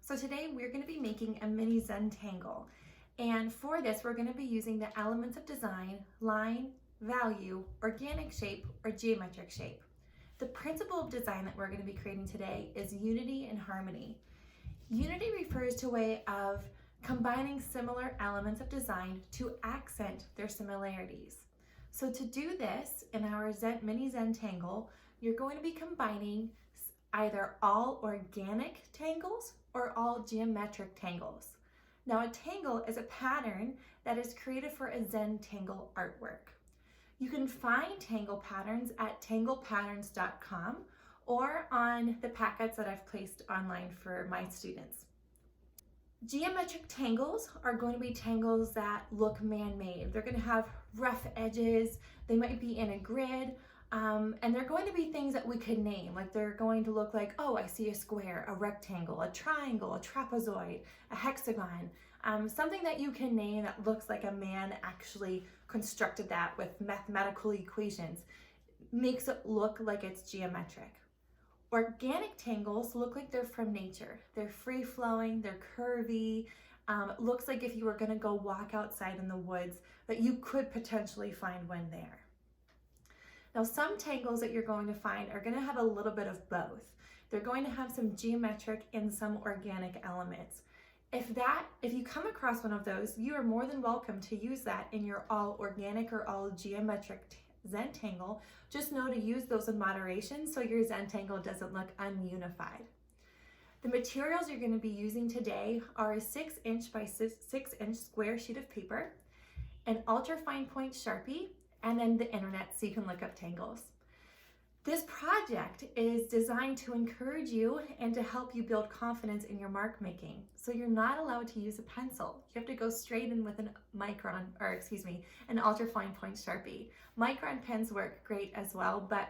So today we're going to be making a mini Zentangle. And for this, we're going to be using the elements of design, line, value, organic shape, or geometric shape. The principle of design that we're going to be creating today is unity and harmony. Unity refers to a way of combining similar elements of design to accent their similarities. So to do this in our mini Zentangle, you're going to be combining either all organic tangles or all geometric tangles. Now a tangle is a pattern that is created for a Zentangle artwork. You can find tangle patterns at tanglepatterns.com or on the packets that I've placed online for my students. Geometric tangles are going to be tangles that look man-made. They're going to have rough edges, they might be in a grid, and they're going to be things that we could name. Like they're going to look like, oh, I see a square, a rectangle, a triangle, a trapezoid, a hexagon, something that you can name that looks like a man actually constructed that with mathematical equations. Makes it look like it's geometric. Organic tangles look like they're from nature. They're free-flowing, they're curvy. Looks like if you were gonna go walk outside in the woods that you could potentially find one there. Now some tangles that you're going to find are gonna have a little bit of both. They're going to have some geometric and some organic elements. If you come across one of those, you are more than welcome to use that in your all organic or all geometric Zentangle. Just know to use those in moderation so your Zentangle doesn't look ununified. The materials you're going to be using today are a 6" by 6" square sheet of paper, an ultra fine point Sharpie, and then the internet so you can look up tangles. This project is designed to encourage you and to help you build confidence in your mark making. So you're not allowed to use a pencil. You have to go straight in with an an ultra fine point Sharpie. Micron pens work great as well, but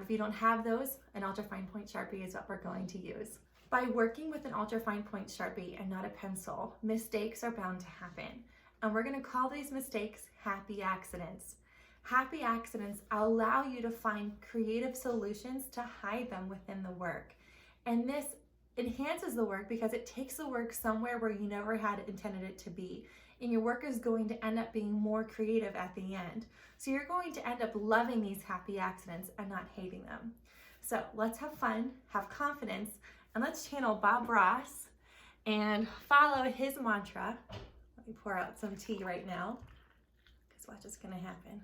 if you don't have those, an ultra fine point Sharpie is what we're going to use. By working with an ultra fine point Sharpie and not a pencil, mistakes are bound to happen. And we're going to call these mistakes happy accidents. Happy accidents allow you to find creative solutions to hide them within the work. And this enhances the work because it takes the work somewhere where you never had intended it to be. And your work is going to end up being more creative at the end. So you're going to end up loving these happy accidents and not hating them. So let's have fun, have confidence, and let's channel Bob Ross and follow his mantra. Let me pour out some tea right now, because watch what's gonna happen.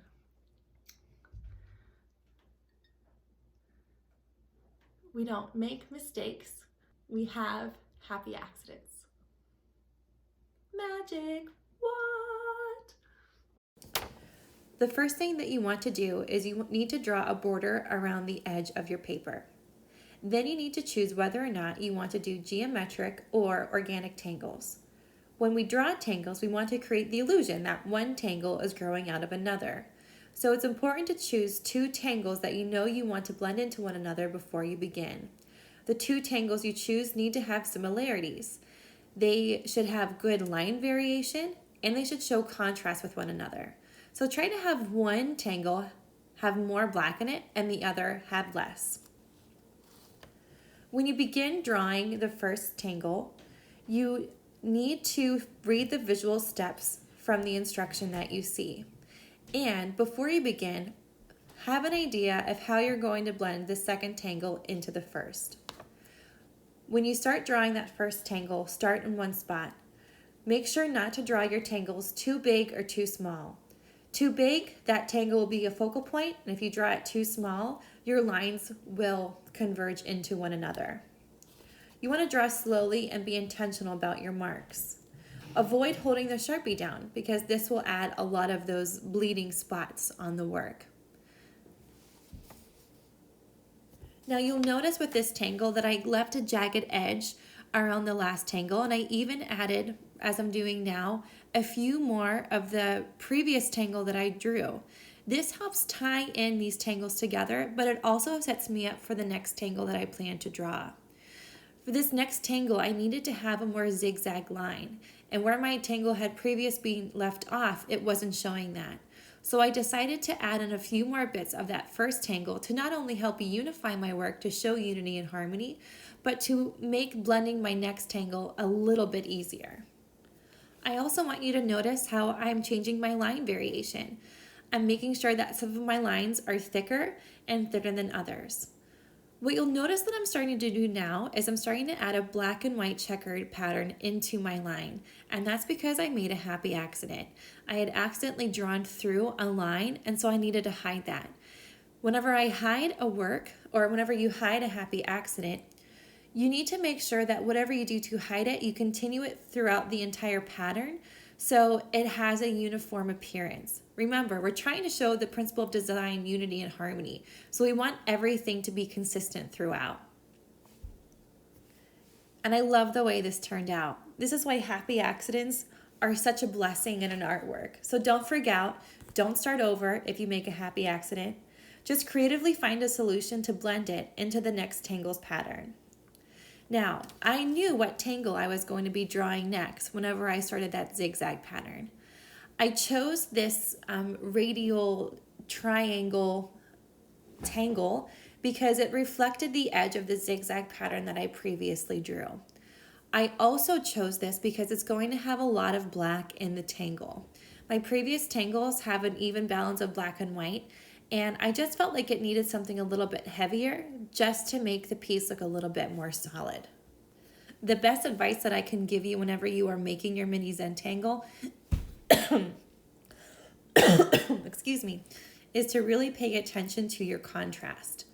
We don't make mistakes, we have happy accidents. Magic, what? The first thing that you want to do is you need to draw a border around the edge of your paper. Then you need to choose whether or not you want to do geometric or organic tangles. When we draw tangles, we want to create the illusion that one tangle is growing out of another. So it's important to choose two tangles that you know you want to blend into one another before you begin. The two tangles you choose need to have similarities. They should have good line variation and they should show contrast with one another. So try to have one tangle have more black in it and the other have less. When you begin drawing the first tangle, you need to read the visual steps from the instruction that you see. And before you begin, have an idea of how you're going to blend the second tangle into the first. When you start drawing that first tangle, start in one spot. Make sure not to draw your tangles too big or too small. Too big, that tangle will be a focal point, and if you draw it too small, your lines will converge into one another. You want to draw slowly and be intentional about your marks. Avoid holding the Sharpie down because this will add a lot of those bleeding spots on the work. Now you'll notice with this tangle that I left a jagged edge around the last tangle, and I even added, as I'm doing now, a few more of the previous tangle that I drew. This helps tie in these tangles together, but it also sets me up for the next tangle that I plan to draw. For this next tangle, I needed to have a more zigzag line, and where my tangle had previously been left off, it wasn't showing that. So I decided to add in a few more bits of that first tangle to not only help unify my work to show unity and harmony, but to make blending my next tangle a little bit easier. I also want you to notice how I'm changing my line variation. I'm making sure that some of my lines are thicker and thinner than others. What you'll notice that I'm starting to do now is I'm starting to add a black and white checkered pattern into my line, and that's because I made a happy accident. I had accidentally drawn through a line, and so I needed to hide that. Whenever I hide a work, or whenever you hide a happy accident, you need to make sure that whatever you do to hide it, you continue it throughout the entire pattern so it has a uniform appearance. Remember, we're trying to show the principle of design, unity, and harmony. So we want everything to be consistent throughout. And I love the way this turned out. This is why happy accidents are such a blessing in an artwork. So don't freak out. Don't start over if you make a happy accident. Just creatively find a solution to blend it into the next tangle's pattern. Now, I knew what tangle I was going to be drawing next whenever I started that zigzag pattern. I chose this radial triangle tangle because it reflected the edge of the zigzag pattern that I previously drew. I also chose this because it's going to have a lot of black in the tangle. My previous tangles have an even balance of black and white, and I just felt like it needed something a little bit heavier just to make the piece look a little bit more solid. The best advice that I can give you whenever you are making your mini Zentangle excuse me, is to really pay attention to your contrast.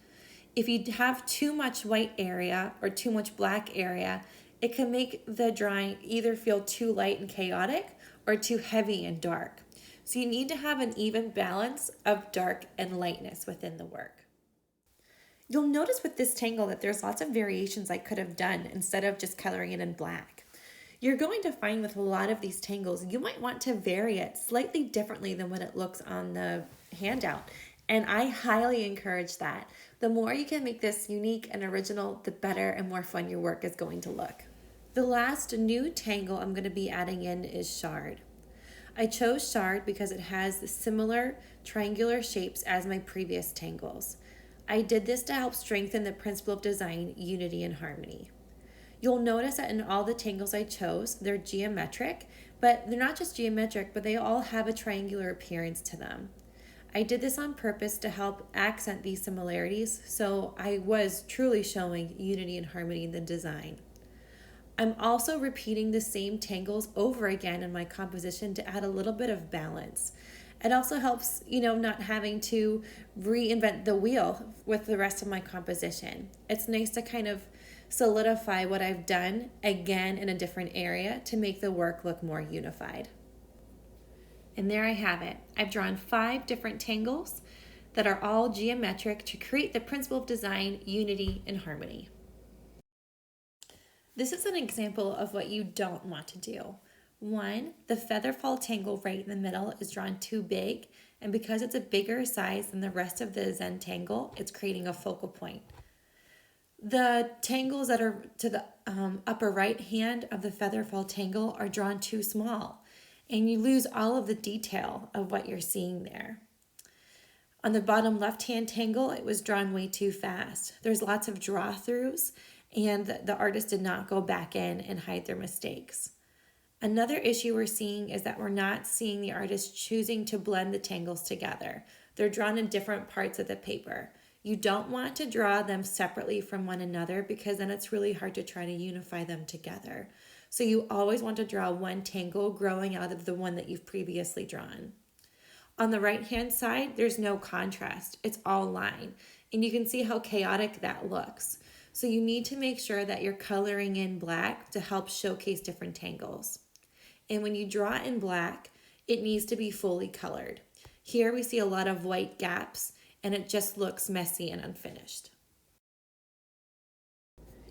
If you have too much white area or too much black area, it can make the drawing either feel too light and chaotic or too heavy and dark. So you need to have an even balance of dark and lightness within the work. You'll notice with this tangle that there's lots of variations I could have done instead of just coloring it in black. You're going to find with a lot of these tangles, you might want to vary it slightly differently than what it looks on the handout. And I highly encourage that. The more you can make this unique and original, the better and more fun your work is going to look. The last new tangle I'm going to be adding in is shard. I chose shard because it has similar triangular shapes as my previous tangles. I did this to help strengthen the principle of design, unity, and harmony. You'll notice that in all the tangles I chose, they're geometric, but they're not just geometric, but they all have a triangular appearance to them. I did this on purpose to help accent these similarities, so I was truly showing unity and harmony in the design. I'm also repeating the same tangles over again in my composition to add a little bit of balance. It also helps, not having to reinvent the wheel with the rest of my composition. It's nice to kind of solidify what I've done again in a different area to make the work look more unified. And there I have it. I've drawn 5 different tangles that are all geometric to create the principle of design, unity, and harmony. This is an example of what you don't want to do. 1, the feather fall tangle right in the middle is drawn too big, and because it's a bigger size than the rest of the Zentangle, it's creating a focal point. The tangles that are to the upper right hand of the feather fall tangle are drawn too small, and you lose all of the detail of what you're seeing there. On the bottom left-hand tangle, it was drawn way too fast. There's lots of draw-throughs, and the artist did not go back in and hide their mistakes. Another issue we're seeing is that we're not seeing the artist choosing to blend the tangles together. They're drawn in different parts of the paper. You don't want to draw them separately from one another because then it's really hard to try to unify them together. So you always want to draw one tangle growing out of the one that you've previously drawn. On the right-hand side, there's no contrast. It's all line, and you can see how chaotic that looks. So you need to make sure that you're coloring in black to help showcase different tangles. And when you draw in black, it needs to be fully colored. Here we see a lot of white gaps, and it just looks messy and unfinished.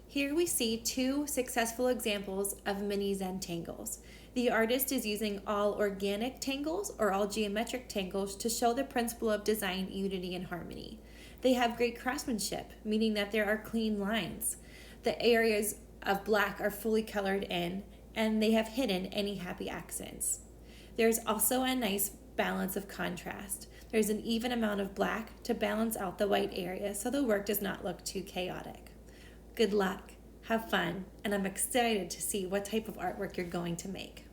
Here we see 2 successful examples of mini Zentangles. The artist is using all organic tangles or all geometric tangles to show the principle of design, unity, and harmony. They have great craftsmanship, meaning that there are clean lines. The areas of black are fully colored in, and they have hidden any happy accents. There's also a nice balance of contrast. There's an even amount of black to balance out the white area so the work does not look too chaotic. Good luck. Have fun, and I'm excited to see what type of artwork you're going to make.